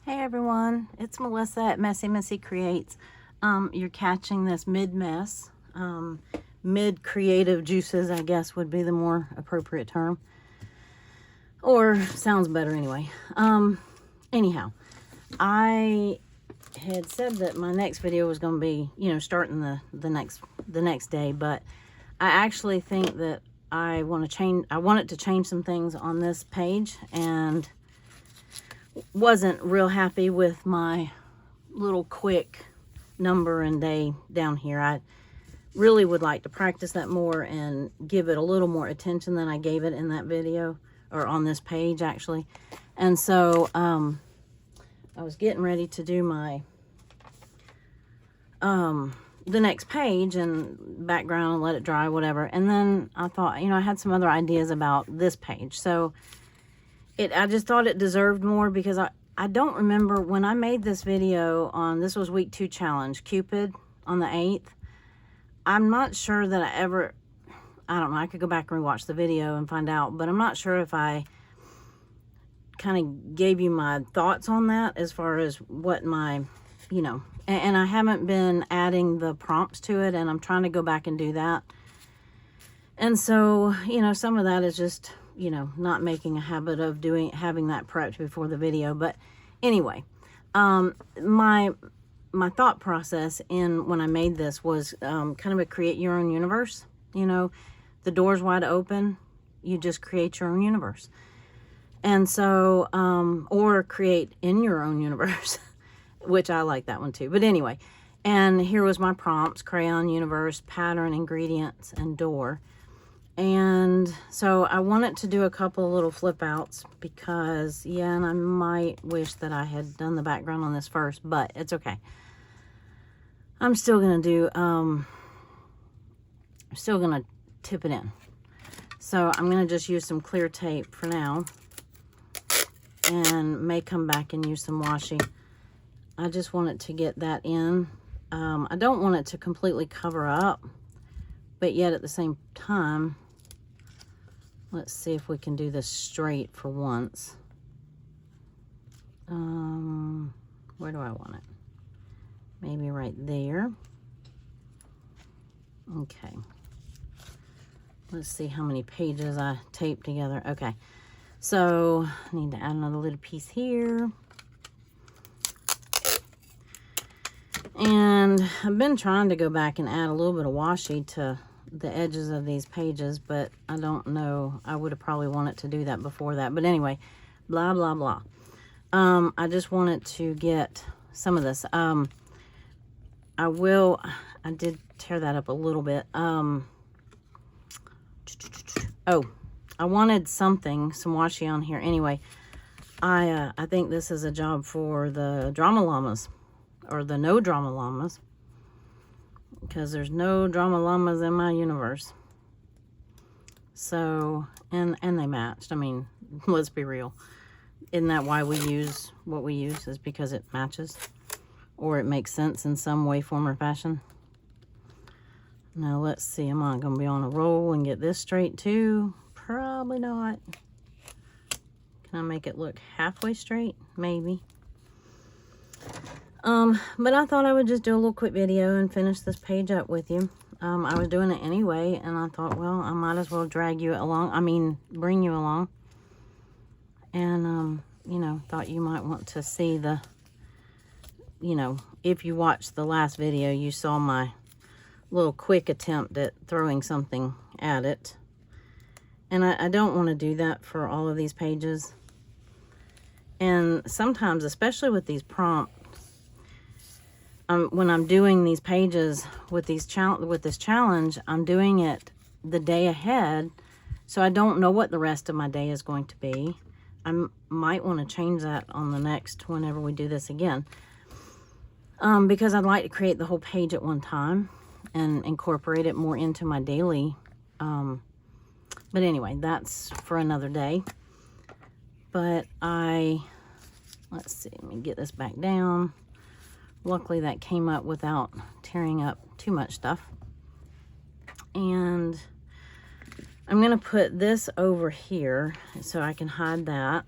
Hey everyone, it's Melissa at Messy Missy Creates. You're catching this mid-mess, mid-creative juices, I guess would be the more appropriate term. Or sounds better anyway. Anyhow, I had said that my next video was going to be, starting the next day, but I actually think that I wanted to change some things on this page, and wasn't real happy with my little quick number and day down here. I really would like to practice that more and give it a little more attention than I gave it in that video, or on this page actually. And so I was getting ready to do my the next page and background and let it dry, whatever. And then I thought, I had some other ideas about this page. So I just thought it deserved more, because I don't remember when I made this video on, this was week 2 challenge, Cupid, on the 8th. I'm not sure that I don't know, I could go back and rewatch the video and find out, but I'm not sure if I kind of gave you my thoughts on that as far as what my, and I haven't been adding the prompts to it, and I'm trying to go back and do that. And so, some of that is just, not making a habit of having that prepped before the video. But anyway, my thought process when I made this was kind of a create your own universe. The door's wide open, you just create your own universe. And so, or create in your own universe, which I like that one too. But anyway, and here was my prompts: crayon, universe, pattern, ingredients, and door. And so I wanted to do a couple of little flip outs, because and I might wish that I had done the background on this first, but it's okay. I'm still gonna do still gonna tip it in. So I'm gonna just use some clear tape for now, and may come back and use some washi. I just wanted to get that in. I don't want it to completely cover up, but yet at the same time, let's see if we can do this straight for once. Where do I want it? Maybe right there. Okay. Let's see how many pages I taped together. Okay. So I need to add another little piece here. And I've been trying to go back and add a little bit of washi to the edges of these pages, but I don't know. I would have probably wanted to do that before that. But anyway, blah, blah, blah. I just wanted to get some of this. I did tear that up a little bit. Oh, I wanted some washi on here. Anyway, I think this is a job for the drama llamas, or the no drama llamas, because there's no drama llamas in my universe. So, and they matched. I mean, let's be real. Isn't that why we use what we use? Is because it matches, or it makes sense in some way, form, or fashion. Now let's see, am I gonna be on a roll and get this straight too? Probably not. Can I make it look halfway straight? Maybe. But I thought I would just do a little quick video and finish this page up with you. I was doing it anyway, and I thought, well, I might as well bring you along. And, thought you might want to see if you watched the last video, you saw my little quick attempt at throwing something at it. And I don't want to do that for all of these pages. And sometimes, especially with these prompts, when I'm doing these pages with this challenge, I'm doing it the day ahead, so I don't know what the rest of my day is going to be. I might want to change that on the next, whenever we do this again, because I'd like to create the whole page at one time and incorporate it more into my daily. But anyway, that's for another day. But let's see, let me get this back down. Luckily that came up without tearing up too much stuff. And I'm going to put this over here so I can hide that.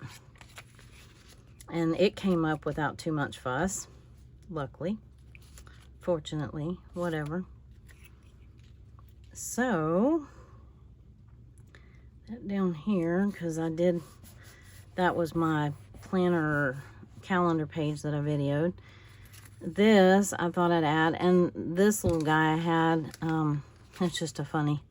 And it came up without too much fuss, luckily, fortunately, whatever. So, that down here, because that was my planner calendar page that I videoed. This, I thought I'd add, and this little guy I had, it's just a funny,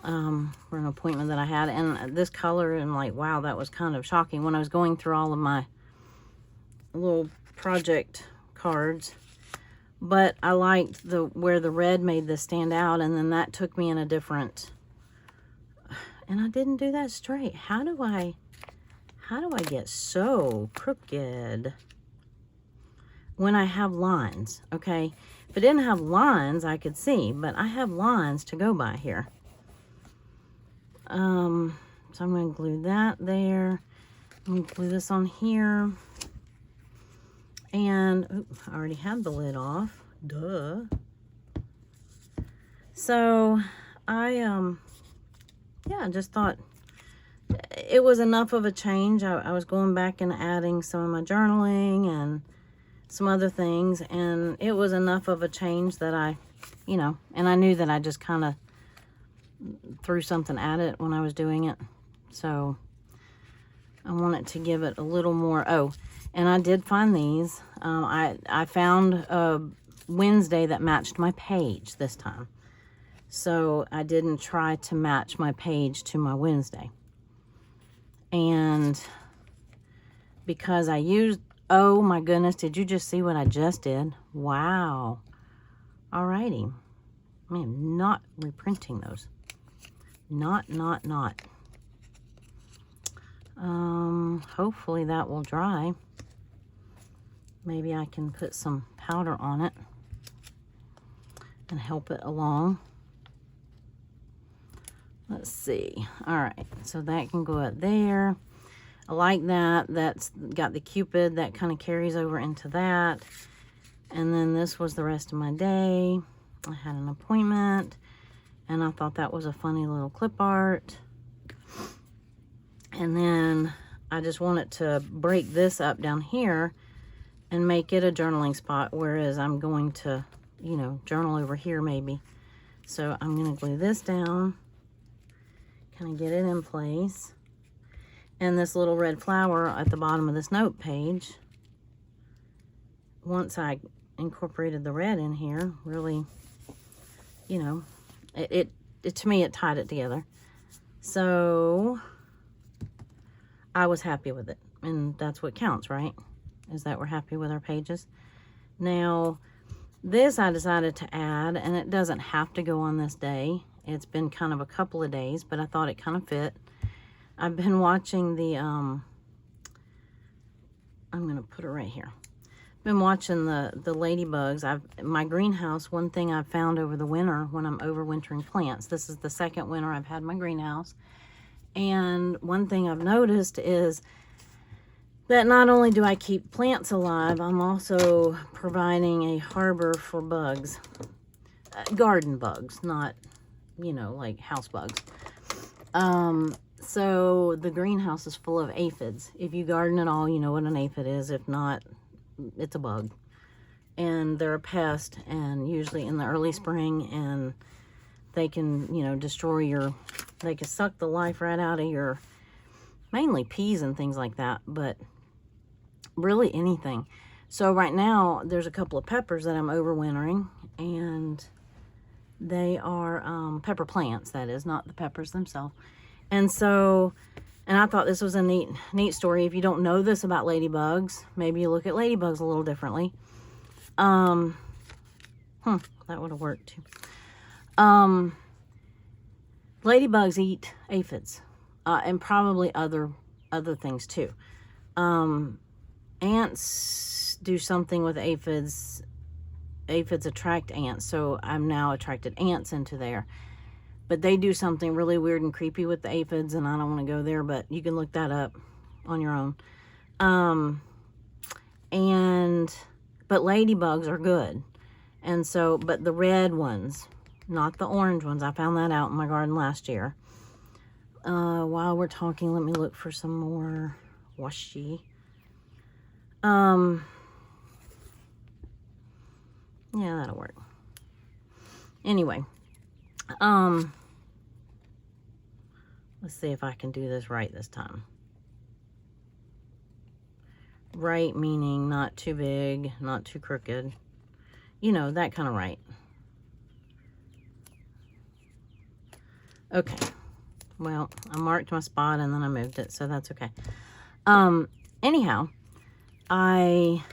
for an appointment that I had, and this color, and like, wow, that was kind of shocking when I was going through all of my little project cards. But I liked where the red made this stand out, and then that took me in a different, and I didn't do that straight. How do I get so crooked when I have lines? Okay, if it didn't have lines, I could see, but I have lines to go by here. So I'm going to glue that there. I'm going to glue this on here. And, oops, I already had the lid off. Duh. So, I just thought it was enough of a change. I was going back and adding some of my journaling and some other things. And it was enough of a change that I, and I knew that I just kind of threw something at it when I was doing it. So, I wanted to give it a little more. Oh, and I did find these. I found a Wednesday that matched my page this time. So I didn't try to match my page to my Wednesday. And because I used, oh my goodness, did you just see what I just did? Wow. Alrighty. I am not reprinting those. Not. Hopefully that will dry. Maybe I can put some powder on it and help it along. Let's see. All right, so that can go up there. I like that. That's got the Cupid that kind of carries over into that. And then this was the rest of my day. I had an appointment, and I thought that was a funny little clip art. And then I just wanted to break this up down here and make it a journaling spot, whereas I'm going to, journal over here maybe. So I'm going to glue this down, kind of get it in place. And this little red flower at the bottom of this note page, once I incorporated the red in here, really, it to me, it tied it together. So I was happy with it, and that's what counts, right? Is that we're happy with our pages. Now, this I decided to add, and it doesn't have to go on this day. It's been kind of a couple of days, but I thought it kind of fit. I've been watching the, I'm going to put it right here. Been watching the Ladybugs. My greenhouse, one thing I've found over the winter when I'm overwintering plants, this is the second winter I've had my greenhouse. And one thing I've noticed is that not only do I keep plants alive, I'm also providing a harbor for bugs. Garden bugs, not, like house bugs. So the greenhouse is full of aphids. If you garden at all, you know what an aphid is. If not, it's a bug. And they're a pest, and usually in the early spring, and they can, destroy they can suck the life right out of your, mainly peas and things like that, but really anything. So right now, there's a couple of peppers that I'm overwintering, and they are pepper plants, that is, not the peppers themselves. And so, and I thought this was a neat story. If you don't know this about ladybugs, maybe you look at ladybugs a little differently. That would have worked too. Ladybugs eat aphids, and probably other things too. Ants do something with aphids. Aphids attract ants, so I'm now attracted ants into there. But they do something really weird and creepy with the aphids, and I don't want to go there, but you can look that up on your own. But ladybugs are good. And so, but the red ones, not the orange ones, I found that out in my garden last year. While we're talking, let me look for some more washi. Yeah, that'll work. Anyway, let's see if I can do this right this time. Right meaning not too big, not too crooked. You know, that kind of right. Okay. Well, I marked my spot and then I moved it, so that's okay. Anyhow, I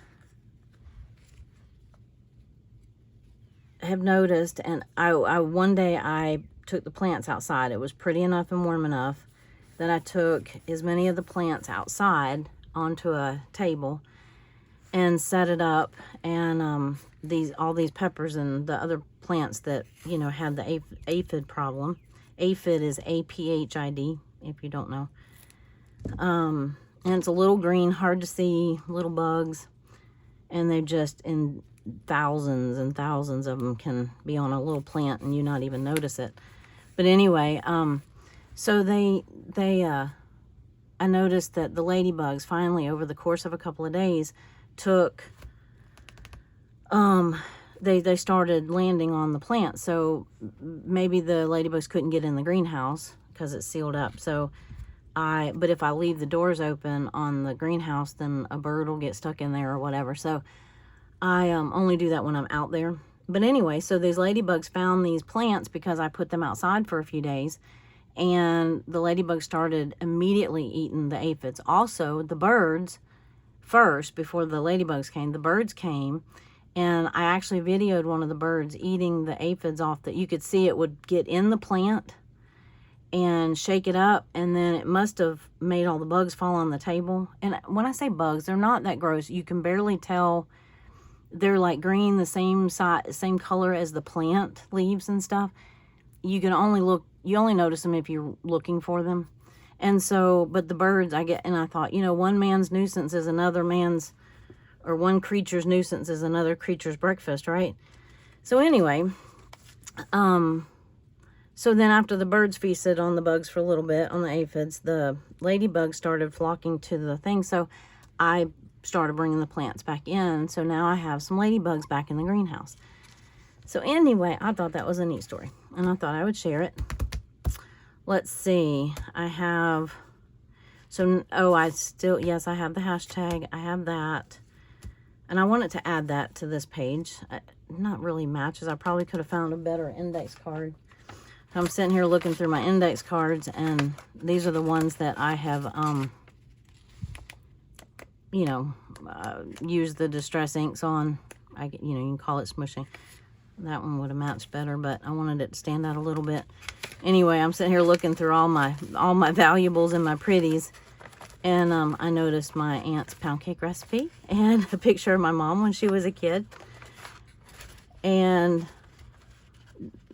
have noticed, and I one day I took the plants outside. It was pretty enough and warm enough that I took as many of the plants outside onto a table and set it up, and all these peppers and the other plants that, you know, had the aphid problem. Aphid is APHID, if you don't know. And it's a little green, hard to see, little bugs, and they're just in thousands and thousands of them can be on a little plant and you not even notice it. But anyway, so I noticed that the ladybugs finally, over the course of a couple of days, took, they started landing on the plant. So maybe the ladybugs couldn't get in the greenhouse because it's sealed up. So but if I leave the doors open on the greenhouse, then a bird will get stuck in there or whatever. So I only do that when I'm out there. But anyway, so these ladybugs found these plants because I put them outside for a few days, and the ladybugs started immediately eating the aphids. Also, the birds first, before the ladybugs came, the birds came, and I actually videoed one of the birds eating the aphids off that you could see it would get in the plant and shake it up, and then it must have made all the bugs fall on the table. And when I say bugs, they're not that gross. You can barely tell. They're like green, the same size, same color as the plant leaves and stuff. You only notice them if you're looking for them. And so, but the birds, and I thought, you know, one man's nuisance is another man's, or one creature's nuisance is another creature's breakfast, right? So anyway, so then after the birds feasted on the bugs for a little bit, on the aphids, the ladybugs started flocking to the thing. So I started bringing the plants back in. So now I have some ladybugs back in the greenhouse. So anyway, I thought that was a neat story, and I thought I would share it. Let's see. I have, yes, I have the hashtag. I have that. And I wanted to add that to this page. Not really matches. I probably could have found a better index card. I'm sitting here looking through my index cards, and these are the ones that I have, you know, use the distress inks on. You can call it smushing. That one would have matched better, but I wanted it to stand out a little bit. Anyway, I'm sitting here looking through all my valuables and my pretties, and I noticed my aunt's pound cake recipe and a picture of my mom when she was a kid, and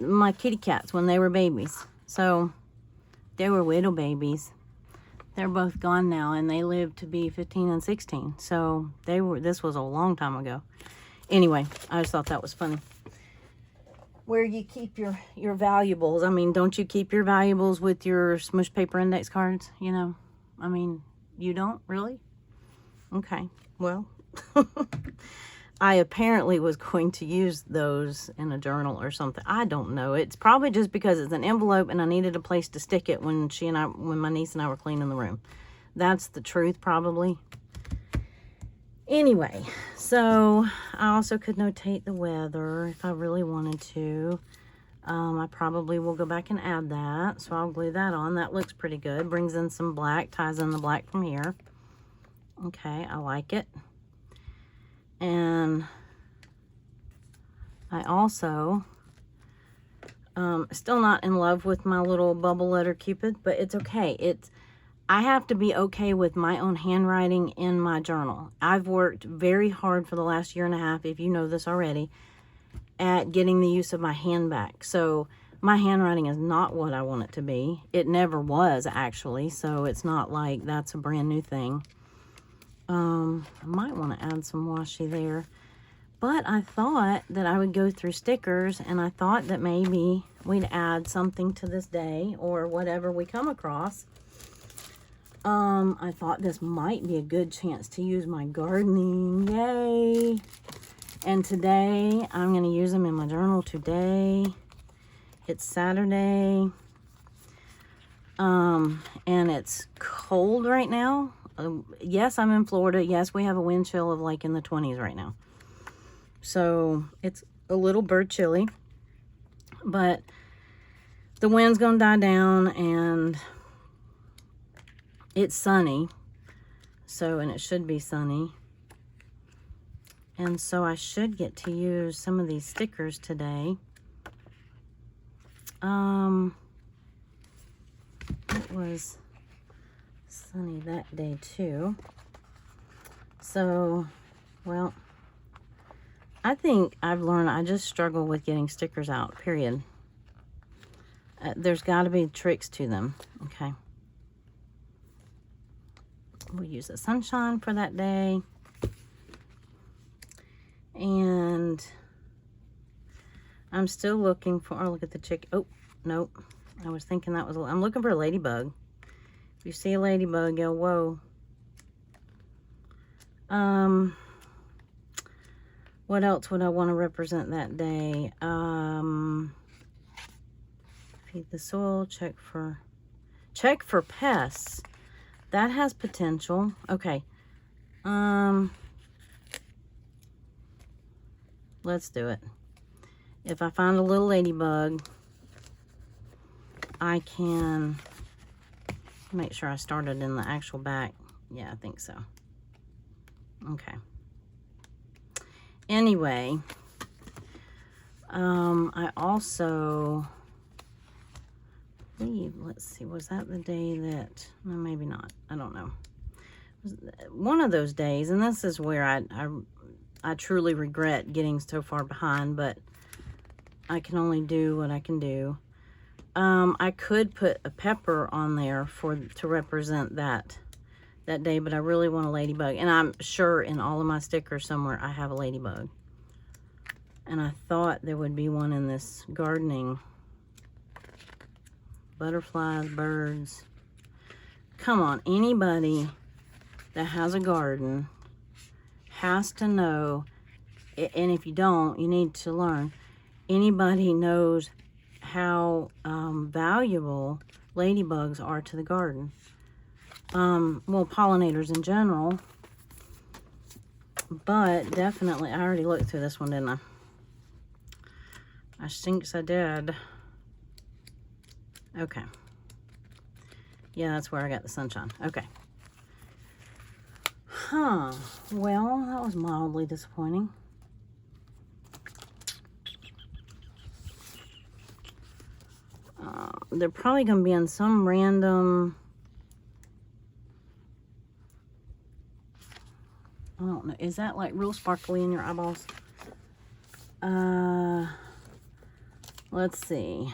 my kitty cats when they were babies. So they were little babies. They're both gone now, and they lived to be 15 and 16. So this was a long time ago. Anyway, I just thought that was funny. Where you keep your valuables. I mean, don't you keep your valuables with your smush paper index cards? You know, I mean, you don't really? Okay, well, I apparently was going to use those in a journal or something. I don't know. It's probably just because it's an envelope and I needed a place to stick it when my niece and I were cleaning the room. That's the truth, probably. Anyway, so I also could notate the weather if I really wanted to. I probably will go back and add that. So I'll glue that on. That looks pretty good. Brings in some black, ties in the black from here. Okay, I like it. And I also, still not in love with my little bubble letter Cupid, but it's okay. I have to be okay with my own handwriting in my journal. I've worked very hard for the last year and a half, if you know this already, at getting the use of my hand back. So my handwriting is not what I want it to be. It never was, actually, so it's not like that's a brand new thing. I might want to add some washi there, but I thought that I would go through stickers, and I thought that maybe we'd add something to this day or whatever we come across. I thought this might be a good chance to use my gardening. Yay! And today, I'm going to use them in my journal today. It's Saturday. And it's cold right now. Yes, I'm in Florida. Yes, we have a wind chill of like in the 20s right now. So, it's a little bird chilly. But the wind's going to die down and it's sunny. So, and it should be sunny. And so I should get to use some of these stickers today. It was sunny that day too. So, well, I think I've learned I just struggle with getting stickers out, period. There's got to be tricks to them. Okay. We'll use the sunshine for that day. And I'm still looking for, oh, look at the chick. Oh, nope. I was thinking that was, I'm looking for a ladybug. If you see a ladybug, yell, whoa. What else would I want to represent that day? Feed the soil, check for pests. That has potential. Okay. Let's do it. If I find a little ladybug, I can make sure I started in the actual back. Yeah, I think so. Okay. Anyway, I also believe, let's see, was that the day that, no, maybe not. I don't know. It was one of those days, and this is where I truly regret getting so far behind, but I can only do what I can do. I could put a pepper on there to represent that day, but I really want a ladybug. And I'm sure in all of my stickers somewhere I have a ladybug. And I thought there would be one in this gardening. Butterflies, birds. Come on, anybody that has a garden has to know, and if you don't, you need to learn. Anybody knows how valuable ladybugs are to the garden. Well, pollinators in general, but definitely, I already looked through this one, didn't I? I thinks I did. Okay. Yeah, that's where I got the sunshine. Okay. Huh. Well, that was mildly disappointing. They're probably going to be in some random, I don't know. Is that like real sparkly in your eyeballs? Let's see.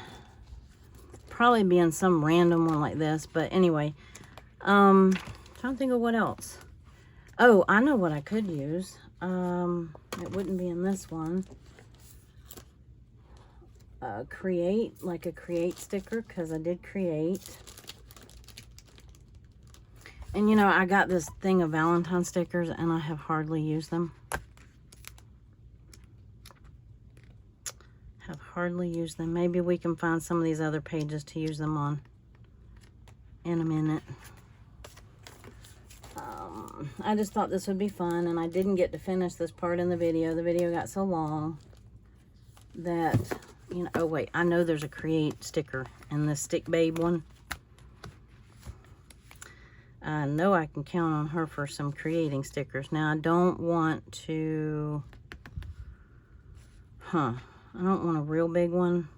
Probably be in some random one like this. But anyway, trying to think of what else. Oh, I know what I could use. It wouldn't be in this one. Create, like a create sticker, because I did create. And you know, I got this thing of Valentine stickers and I have hardly used them. Have hardly used them. Maybe we can find some of these other pages to use them on in a minute. I just thought this would be fun, and I didn't get to finish this part in the video. The video got so long that, you know, oh wait, I know there's a create sticker in this Stick Babe one. I know I can count on her for some creating stickers. Now, I don't want to, I don't want a real big one.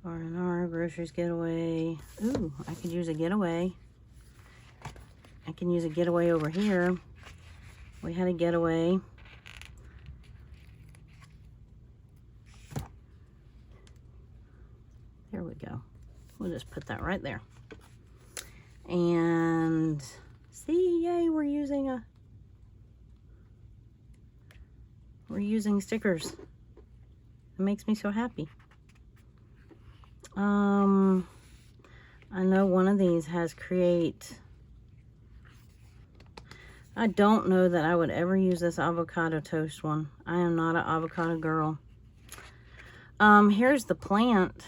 R&R, groceries getaway. Ooh, I could use a getaway. I can use a getaway over here. We had a getaway. There we go. We'll just put that right there. And see, yay, we're using stickers. It makes me so happy. I know one of these has create. I don't know that I would ever use this avocado toast one. I am not an avocado girl. Here's the plant.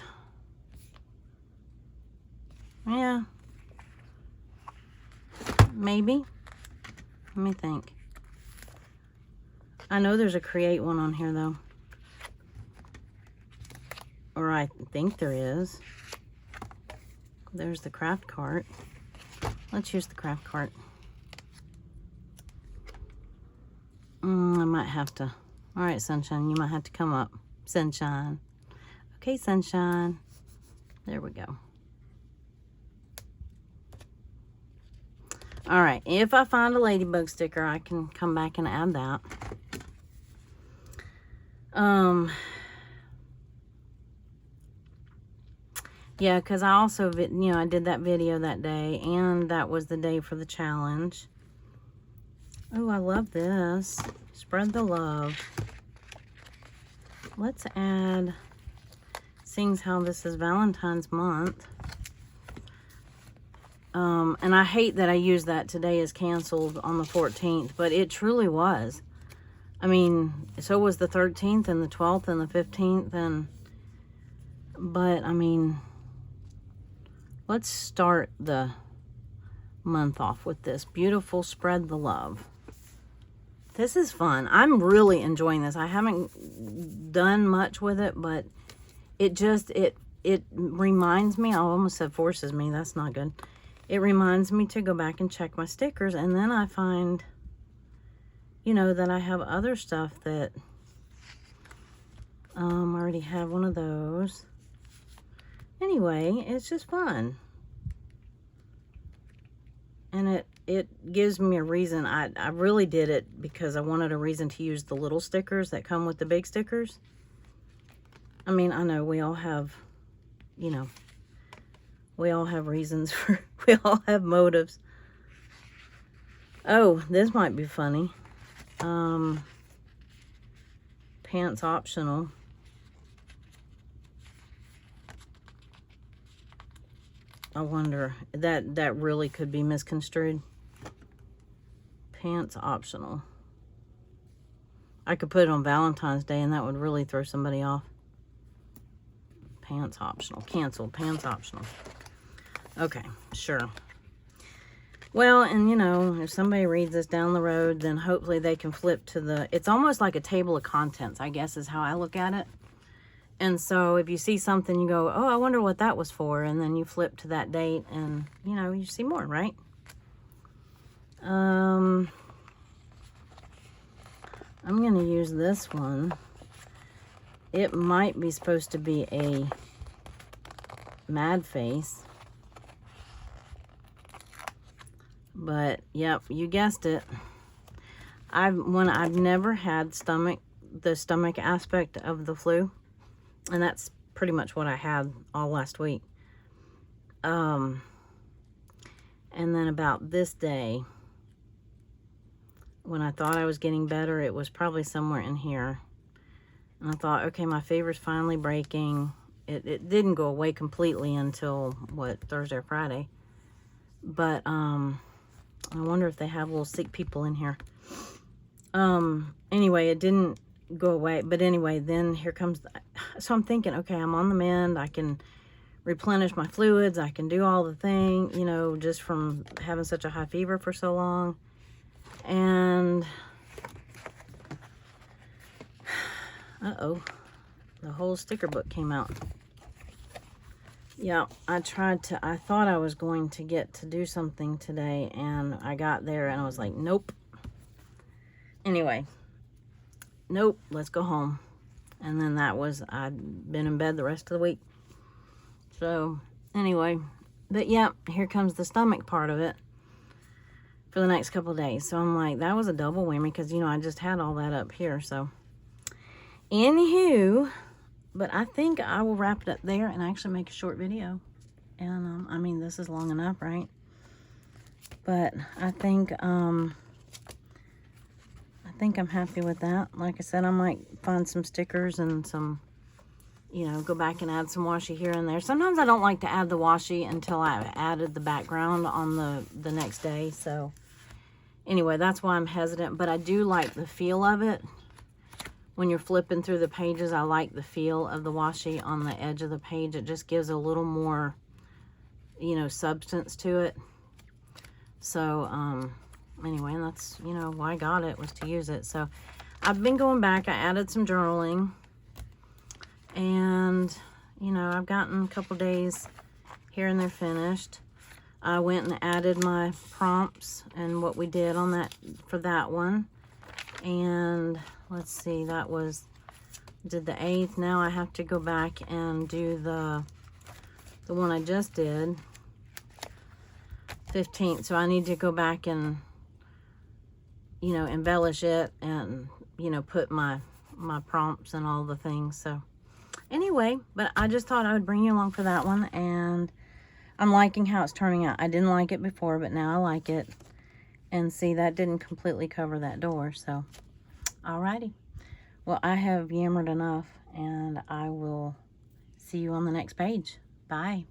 Yeah. Maybe. Let me think. I know there's a create one on here though. Or I think there is. There's the craft cart. Let's use the craft cart. I might have to. All right, Sunshine, you might have to come up. Sunshine. Okay, Sunshine. There we go. All right, if I find a Ladybug sticker, I can come back and add that. Yeah, because I also, you know, I did that video that day, and that was the day for the challenge. Oh, I love this. Spread the love. Let's add, seeing how this is Valentine's month. And I hate that I used that today is canceled on the 14th, but it truly was. I mean, so was the 13th and the 12th and the 15th, but I mean, let's start the month off with this beautiful Spread the Love. This is fun. I'm really enjoying this. I haven't done much with it, but it just, it reminds me, I almost said forces me, that's not good. It reminds me to go back and check my stickers, and then I find, you know, that I have other stuff that, I already have one of those. Anyway, it's just fun. And it gives me a reason. I really did it because I wanted a reason to use the little stickers that come with the big stickers. I mean, I know we all have, you know, we all have reasons for, we all have motives. Oh, this might be funny. Pants optional. I wonder, that really could be misconstrued. Pants optional. I could put it on Valentine's Day and that would really throw somebody off. Pants optional. Canceled. Pants optional. Okay, sure. Well, and you know, if somebody reads this down the road, then hopefully they can flip to the, it's almost like a table of contents, I guess is how I look at it. And so if you see something, you go, oh, I wonder what that was for. And then you flip to that date and, you know, you see more, right? I'm going to use this one. It might be supposed to be a mad face. But, yep, you guessed it. I've never had the stomach aspect of the flu. And that's pretty much what I had all last week. And then about this day, when I thought I was getting better, it was probably somewhere in here. And I thought, okay, my fever's finally breaking. It didn't go away completely until, what, Thursday or Friday. But, I wonder if they have little sick people in here. Anyway, it didn't go away. But anyway, then here comes so I'm thinking, okay, I'm on the mend. I can replenish my fluids. I can do all the thing, you know, just from having such a high fever for so long. And uh-oh, the whole sticker book came out. Yeah, I thought I was going to get to do something today, and I got there and I was like, nope. Anyway, nope, let's go home. And then I'd been in bed the rest of the week. So, anyway, but yeah, here comes the stomach part of it for the next couple of days. So I'm like, that was a double whammy because, you know, I just had all that up here. So, anywho, but I think I will wrap it up there and actually make a short video. And, I mean, this is long enough, right? But I think I'm happy with that. Like I said, I might find some stickers and some you know, go back and add some washi here and there. Sometimes I don't like to add the washi until I've added the background on the next day. So anyway, that's why I'm hesitant, but I do like the feel of it. When you're flipping through the pages, I like the feel of the washi on the edge of the page. It just gives a little more, you know, substance to it. So, anyway, and that's, you know, why I got it, was to use it. So I've been going back. I added some journaling. And, you know, I've gotten a couple days here and there finished. I went and added my prompts and what we did on that, for that one. And let's see, that was, did the 8th. Now I have to go back and do the one I just did, 15th. So I need to go back and, you know, embellish it and, you know, put my prompts and all the things. So anyway, but I just thought I would bring you along for that one, and I'm liking how it's turning out. I didn't like it before, but now I like it. And see, that didn't completely cover that door, so alrighty. Well, I have yammered enough, and I will see you on the next page. Bye.